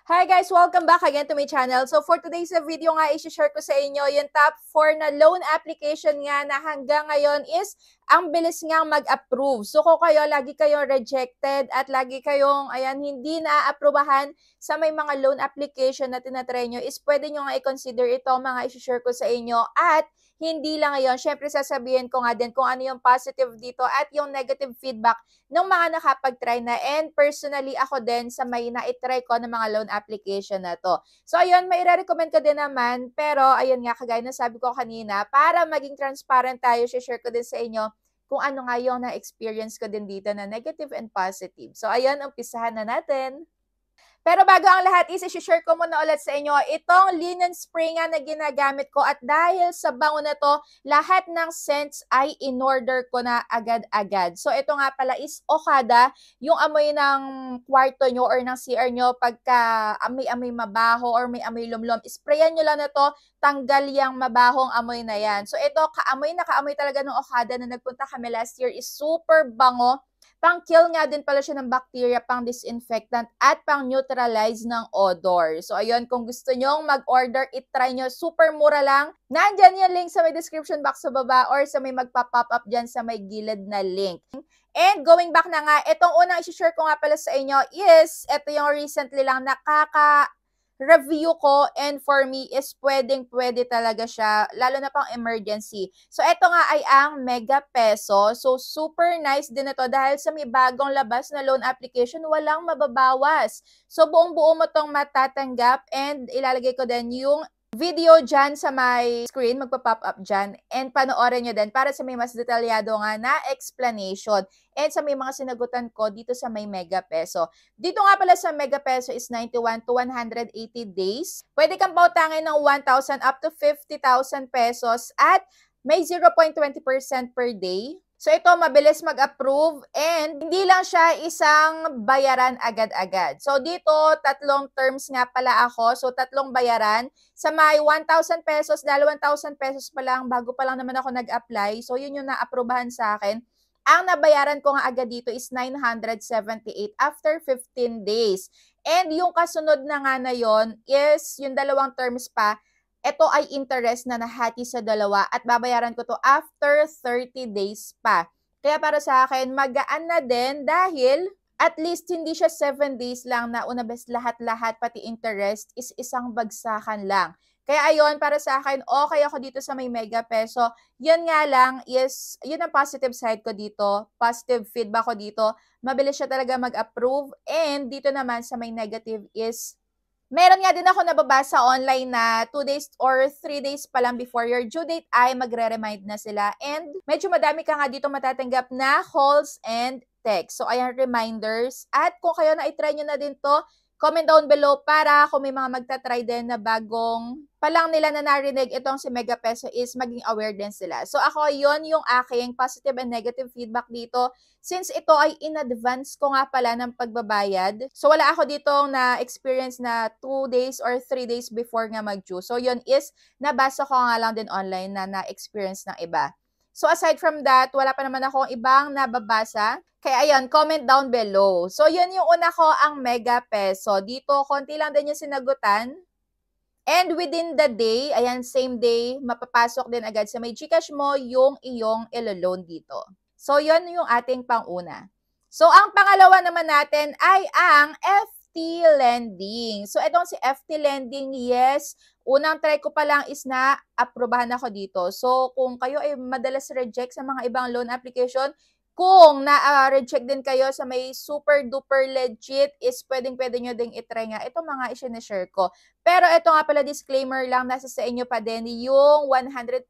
Hi guys! Welcome back again to my channel. So for today's video nga, i-share ko sa inyo yung top 4 na loan application nga na hanggang ngayon is ang bilis nga mag-approve. So kung kayo, lagi kayong rejected at lagi kayong, hindi na-approbahan sa may mga loan application na tinatry nyo, is pwede nyo nga i-consider ito mga i-share ko sa inyo. At hindi lang ngayon, syempre sasabihin ko nga din kung ano yung positive dito at yung negative feedback ng mga nakapag-try na, and personally ako din sa may na-try ko ng mga loan application na to. So ayun, may recommend ko din naman, pero ayun nga, kagaya na sabi ko kanina, para maging transparent tayo, share ko din sa inyo kung ano nga yung na-experience ko din dito na negative and positive. So ayun, umpisahan na natin. Pero bago ang lahat is, i-share ko muna ulit sa inyo itong linen spray nga na ginagamit ko, at dahil sa bango na to, lahat ng scents ay in-order ko na agad-agad. So ito nga pala is Okada, yung amoy ng kwarto nyo or ng CR nyo pagka amoy-amoy mabaho or may amoy lumlom, sprayan nyo lang na to, tanggal yung mabahong amoy na yan. So ito, kaamoy na kaamoy talaga ng Okada na nagpunta kami last year, is super bango. Pang-kill nga din pala siya ng bacteria, pang-disinfectant, at pang-neutralize ng odor. So, ayun, kung gusto nyong mag-order, itry nyo. Super mura lang. Nandyan yung link sa may description box sa baba or sa may magpa-pop up dyan sa may gilid na link. And going back na nga, itong unang i-share ko nga pala sa inyo is, ito yung recently lang review ko, and for me is pwedeng-pwede talaga siya, lalo na pang emergency. So, ito nga ay ang Mega Peso. So, super nice din ito dahil sa may bagong labas na loan application, walang mababawas. So, buong-buo mo tong matatanggap, and ilalagay ko din yung video dyan sa my screen, magpa-pop up dyan, and panoorin nyo din para sa may mas detalyado nga na explanation and sa may mga sinagutan ko dito sa may Mega Peso. Dito nga pala sa Mega Peso is 91 to 180 days. Pwede kang pautangin ng 1,000 up to 50,000 pesos at may 0.20% per day. So ito, mabilis mag-approve, and hindi lang siya isang bayaran agad-agad. So dito, tatlong terms nga pala ako. So tatlong bayaran. Sa may 1,000 pesos, dahil 1,000 pesos pa lang, bago pa lang naman ako nag-apply. So yun yung na-approbahan sa akin. Ang nabayaran ko nga agad dito is 978 after 15 days. And yung kasunod na nga na yon is yung dalawang terms pa. Ito ay interest na nahati sa dalawa at babayaran ko to after 30 days pa. Kaya para sa akin, magaan na din dahil at least hindi siya 7 days lang na una best lahat-lahat pati interest is isang bagsakan lang. Kaya ayun, para sa akin, okay ako dito sa may Mega Peso. Yun nga lang is, yun ang positive side ko dito, positive feedback ko dito. Mabilis siya talaga mag-approve, and dito naman sa may negative is, meron nga din ako nababasa online na 2 days or 3 days pa lang before your due date ay magre-remind na sila, and medyo madami ka nga dito matatanggap na calls and text. So, ayan, reminders. At kung kayo na i-try nyo na din to, comment down below para kung may mga magta-try din na bagong palang nila na narinig itong si Mega Peso is maging aware din sila. So ako, yon yung aking positive and negative feedback dito. Since ito ay in advance ko nga pala ng pagbabayad. So wala ako dito na experience na 2 days or 3 days before nga mag-due. So yun is, nabasa ko nga lang din online na na-experience ng iba. So aside from that, wala pa naman akong ibang nababasa. Kaya ayan, comment down below. So yun yung una ko, ang Mega Peso. Dito, konti lang din yung sinagutan. And within the day, ayan, same day, mapapasok din agad sa may GCash mo yung iyong ilo-loan dito. So yun yung ating pang-una. So ang pangalawa naman natin ay ang FT Lending. So itong si FT Lending, yes, unang try ko pa lang is na-aprobahan ako dito. So kung kayo ay madalas reject sa mga ibang loan application, kung na-reject din kayo sa may super duper legit, is pwedeng-pwede nyo ding itry nga itong mga i-share ko. Pero ito nga pala, disclaimer lang, nasa sa inyo pa din yung 100%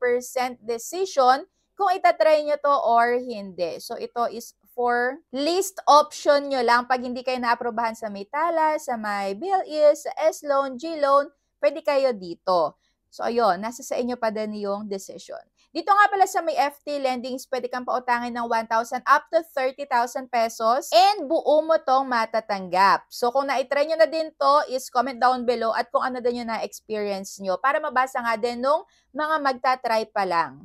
decision kung itatry nyo to or hindi. So ito is for list option nyo lang. Pag hindi kayo na-aprobahan sa may Tala, sa may BLE, sa S-Loan, G-Loan, pwede kayo dito. So ayun, nasa sa inyo pa din yung decision. Dito nga pala sa may FT Lendings, pwede kang pautangin ng 1,000 up to 30,000 pesos, and buo mo tong matatanggap. So kung na-try nyo na din to, is comment down below at kung ano din yung na-experience nyo para mabasa nga din nung mga magta-try pa lang.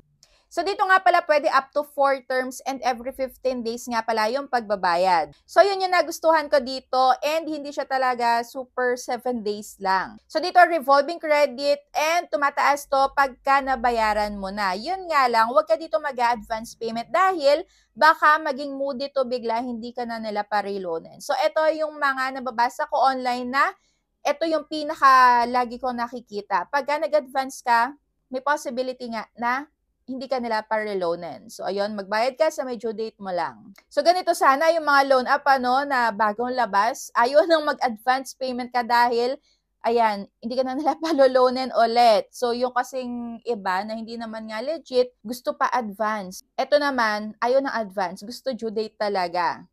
So dito nga pala pwede up to 4 terms and every 15 days nga pala yung pagbabayad. So yun yung nagustuhan ko dito and hindi siya talaga super 7 days lang. So dito revolving credit and tumataas to pagka nabayaran mo na. Yun nga lang, huwag ka dito mag-advance payment dahil baka maging moody to bigla, hindi ka na nila pa-reloanin. So ito yung mga nababasa ko online na ito yung pinaka lagi ko nakikita. Pagka nag-advance ka, may possibility nga na hindi ka nila pa-reloanin. So, ayun, magbayad ka sa may due date mo lang. So, ganito sana yung mga loan app, na bagong labas. Ayaw nang mag-advance payment ka dahil, ayan, hindi ka na nila pa-loanin ulit. So, yung kasing iba na hindi naman nga legit, gusto pa advance. Ito naman, ayaw ng advance. Gusto due date talaga.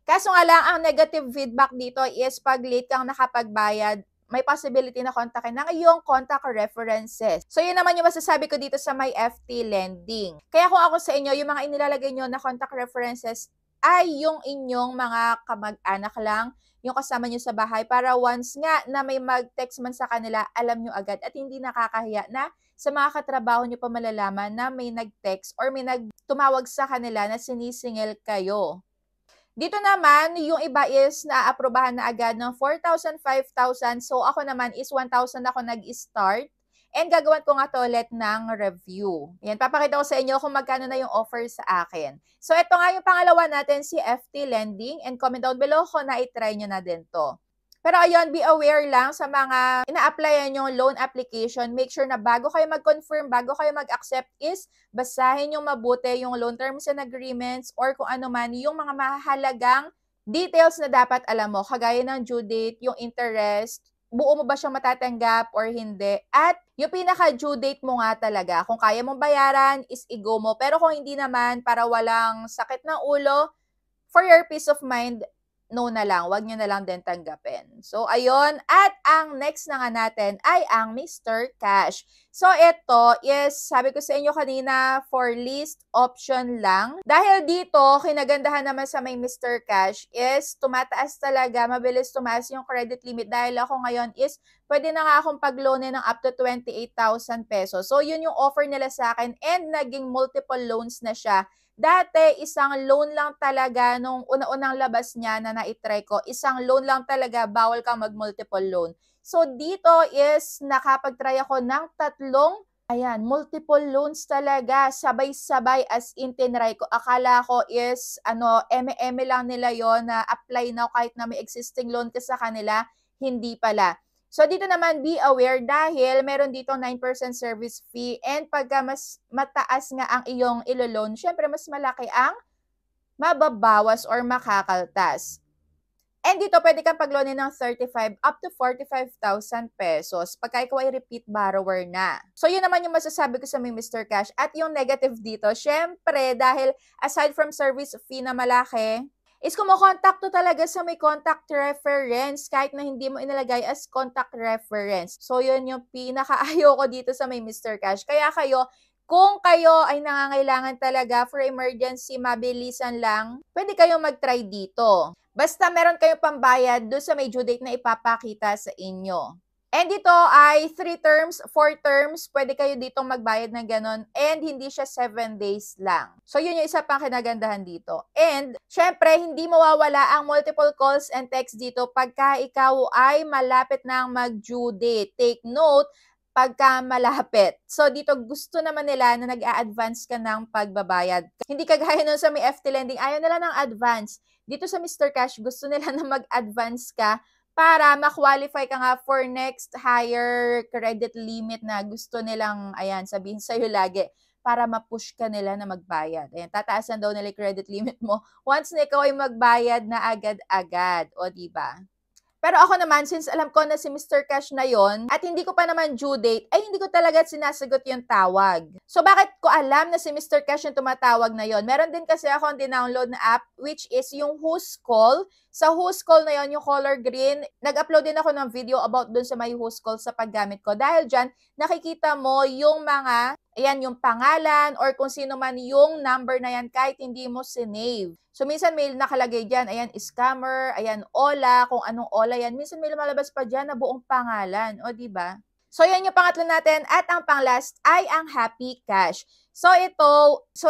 Kaso nga lang, ang negative feedback dito is pag late kang nakapagbayad, may possibility na kontakin ng iyong contact references. So, yun naman yung masasabi ko dito sa may FT lending. Kaya kung ako sa inyo, yung mga inilalagay nyo na contact references ay yung inyong mga kamag-anak lang, yung kasama nyo sa bahay, para once nga na may mag-text man sa kanila, alam nyo agad at hindi nakakahiya na sa mga katrabaho nyo pa malalaman na may nag-text or may tumawag sa kanila na sinisingil kayo. Dito naman, yung iba is naaaprobahan na agad ng 4,000, 5,000. So, ako naman is 1,000 ako nag-start. And gagawin ko nga to ulit ng review. Yan, papakita ko sa inyo kung magkano na yung offer sa akin. So, ito nga yung pangalawa natin, si FT Lending. And comment down below kung na-try nyo na din to. Pero ayun, be aware lang sa mga ina-applyan yung loan application. Make sure na bago kayo mag-confirm, bago kayo mag-accept is basahin yung mabuti yung loan terms and agreements or kung ano man yung mga mahalagang details na dapat alam mo. Kagaya ng due date, yung interest, buo mo ba siyang matatanggap or hindi. At yung pinaka-due date mo nga talaga. Kung kaya mong bayaran, is i-go mo. Pero kung hindi naman, para walang sakit ng ulo, for your peace of mind, no na lang, wag nyo na lang din tanggapin. So, ayun. At ang next na nga natin ay ang Mr. Cash. So, ito is, sabi ko sa inyo kanina, for list option lang. Dahil dito, kinagandahan naman sa may Mr. Cash is tumataas talaga, mabilis tumaas yung credit limit. Dahil ako ngayon is, pwede na nga akong pag-loanin ng up to 28,000 pesos. So, yun yung offer nila sa akin and naging multiple loans na siya. Dati, isang loan lang talaga nung una-unang labas niya na na-try ko. Isang loan lang talaga, bawal kang mag-multiple loan. So, dito is nakapag-try ako ng tatlong, multiple loans talaga. Sabay-sabay as in tinry ko. Akala ko is, eme-eme lang nila yon na apply now kahit na may existing loan ka sa kanila. Hindi pala. So, dito naman, be aware dahil meron dito 9% service fee and pagka mas mataas nga ang iyong ilo-loan, syempre mas malaki ang mababawas or makakaltas. And dito, pwede kang pag-loanin ng 35 up to 45,000 pesos pagka ikaw ay repeat borrower na. So, yun naman yung masasabi ko sa may Mr. Cash. At yung negative dito, syempre, dahil aside from service fee na malaki, is kumukontak to talaga sa may contact reference kahit na hindi mo inilagay as contact reference. So, yun yung pinakaayaw ko dito sa may Mr. Cash. Kaya kayo, kung kayo ay nangangailangan talaga for emergency, mabilisan lang, pwede kayong mag-try dito. Basta meron kayong pambayad doon sa may due date na ipapakita sa inyo. And dito ay 3 terms, 4 terms, pwede kayo ditong magbayad ng ganon and hindi siya 7 days lang. So, yun yung isa pang kinagandahan dito. And, syempre, hindi mawawala ang multiple calls and texts dito pagka ikaw ay malapit ng mag-due date. Take note, pagka malapit. So, dito gusto naman nila na nag-a-advance ka ng pagbabayad. Hindi kagaya nun sa may FT Lending, ayaw nila ng advance. Dito sa Mr. Cash, gusto nila na mag-advance ka para ma-qualify ka nga for next higher credit limit na gusto nilang, sabihin sa'yo lagi, para ma-push ka nila na magbayad. Tataasan daw nila credit limit mo once na ikaw ay magbayad na agad-agad. O, diba? Pero ako naman, since alam ko na si Mr. Cash na yon at hindi ko pa naman due date, ay hindi ko talaga sinasagot yung tawag. So, bakit ko alam na si Mr. Cash yung tumatawag na yon? Meron din kasi akong dinownload na app, which is yung Who's Call. Sa Who's Call na yon, yung color green, nag-upload din ako ng video about dun sa may Who's Call sa paggamit ko. Dahil dyan, nakikita mo yung mga, yung pangalan or kung sino man yung number na yan kahit hindi mo sinave. So, minsan may nakalagay dyan, scammer, Ola, kung anong Ola yan. Minsan may lumalabas pa dyan na buong pangalan. O, diba? So, yan yung pangatlo natin. At ang pang-last ay ang Happy Cash. So,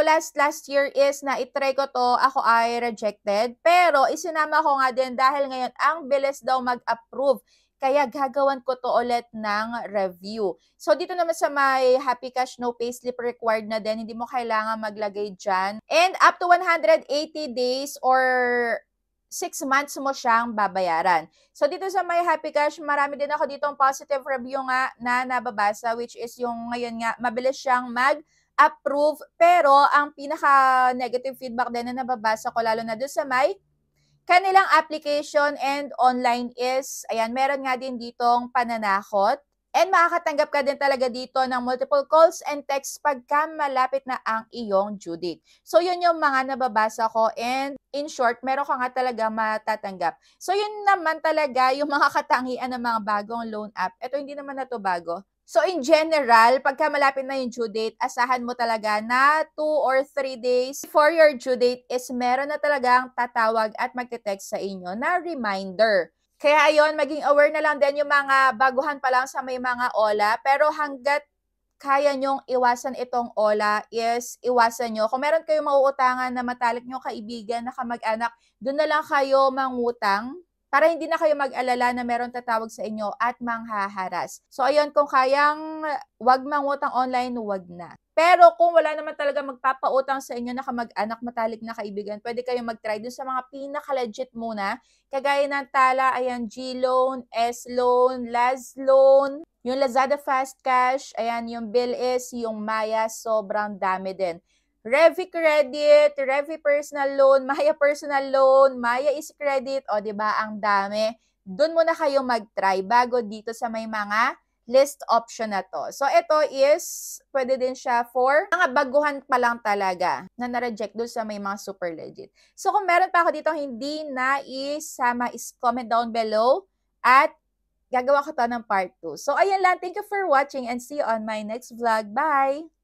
last year is na itry ko to, ako ay rejected. Pero, isinama ko nga din dahil ngayon, ang bilis daw mag-approve. Kaya gagawan ko to ulit ng review. So, dito naman sa may Happy Cash, no payslip required na din. Hindi mo kailangan maglagay dyan. And up to 180 days or 6 months mo siyang babayaran. So, dito sa may Happy Cash, marami din ako ditong positive review nga na nababasa, which is yung ngayon nga, mabilis siyang mag-approve. Pero, ang pinaka-negative feedback din na nababasa ko, lalo na doon sa may kanilang application and online is, ayan, meron nga din ditong pananakot. And makakatanggap ka din talaga dito ng multiple calls and texts pagka malapit na ang iyong due date. So, yun yung mga nababasa ko and in short, meron ka nga talaga matatanggap. So, yun naman talaga yung mga katangian ng mga bagong loan app. Ito, hindi naman na to bago. So, in general, pagka malapit na yung due date, asahan mo talaga na 2 or 3 days before your due date is meron na talagang tatawag at magte-text sa inyo na reminder. Kaya ayun, maging aware na lang din yung mga baguhan pa lang sa may mga OLA. Pero hanggat kaya nyong iwasan itong OLA is iwasan nyo. Kung meron kayong mauutangan na matalik nyo kaibigan na kamag-anak, doon na lang kayo mangutang para hindi na kayo mag-alala na meron tatawag sa inyo at manghaharas. So, ayun, kung kayang wag mangutang online, wag na. Pero kung wala naman talaga magpapautang sa inyo na kamag-anak, matalik na kaibigan, pwede kayong mag-try dun sa mga pinaka-legit muna. Kagaya ng Tala, ayan, G-Loan, S-Loan, Laz-Loan, yung Lazada Fast Cash, ayan, yung Bilis, yung Maya, sobrang dami din. Revi Credit, Revi Personal Loan, Maya Personal Loan, Maya Easy Credit, o diba ang dami. Doon muna kayo mag-try bago dito sa may mga list option na to. So, ito is, pwede din siya for mga baguhan pa lang talaga na na-reject doon sa may mga super legit. So, kung meron pa ako dito hindi na isama, is comment down below at gagawa ko to ng part 2. So, ayan lang. Thank you for watching and see you on my next vlog. Bye!